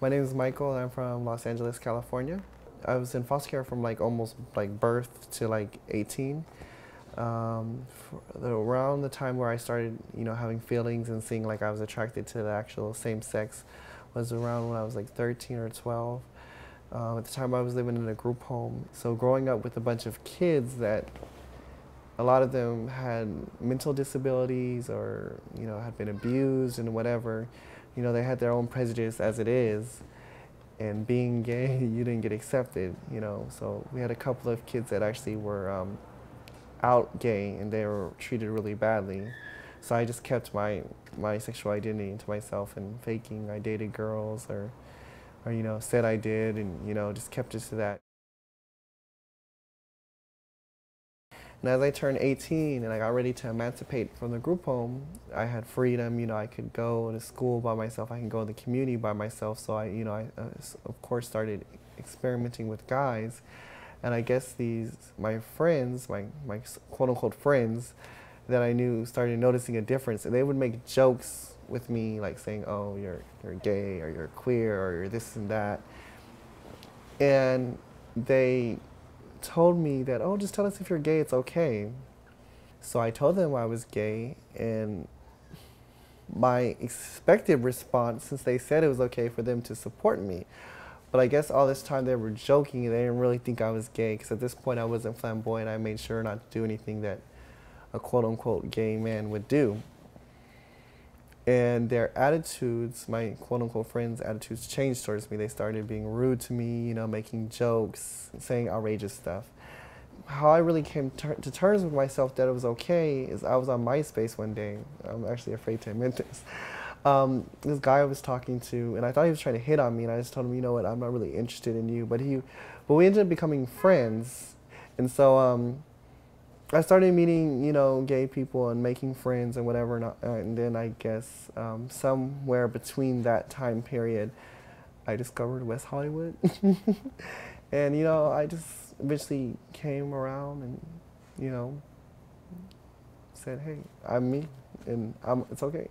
My name is Michael and I'm from Los Angeles, California. I was in foster care from almost birth to 18. Around the time where I started, having feelings and seeing I was attracted to the actual same sex was around when I was 13 or 12. At the time I was living in a group home. So growing up with a bunch of kids that a lot of them had mental disabilities or, had been abused and whatever, they had their own prejudice as it is. And being gay, you didn't get accepted, So we had a couple of kids that actually were out gay and they were treated really badly. So I just kept my sexual identity to myself and faking I dated girls or said I did and, just kept it to that. And as I turned 18 and I got ready to emancipate from the group home, I had freedom, I could go to school by myself, I can go to the community by myself, so I of course started experimenting with guys. And I guess my friends, my quote unquote friends that I knew started noticing a difference, and they would make jokes with me saying, oh, you're gay or you're queer or you're this and that. And they told me that, oh, just tell us if you're gay, it's okay. So I told them I was gay, and my expected response, since they said it was okay for them to support me, but I guess all this time they were joking and they didn't really think I was gay, because at this point I wasn't flamboyant. I made sure not to do anything that a quote-unquote gay man would do. And their attitudes, my quote-unquote friends' attitudes, changed towards me. They started being rude to me, making jokes, saying outrageous stuff. How I really came to terms with myself that it was okay is I was on MySpace one day. I'm actually afraid to admit this. This guy I was talking to, and I thought he was trying to hit on me, and I just told him, you know what, I'm not really interested in you. But we ended up becoming friends. And so I started meeting, gay people and making friends and whatever, and then I guess somewhere between that time period, I discovered West Hollywood. And, I just eventually came around and, said, hey, I'm me, and it's okay.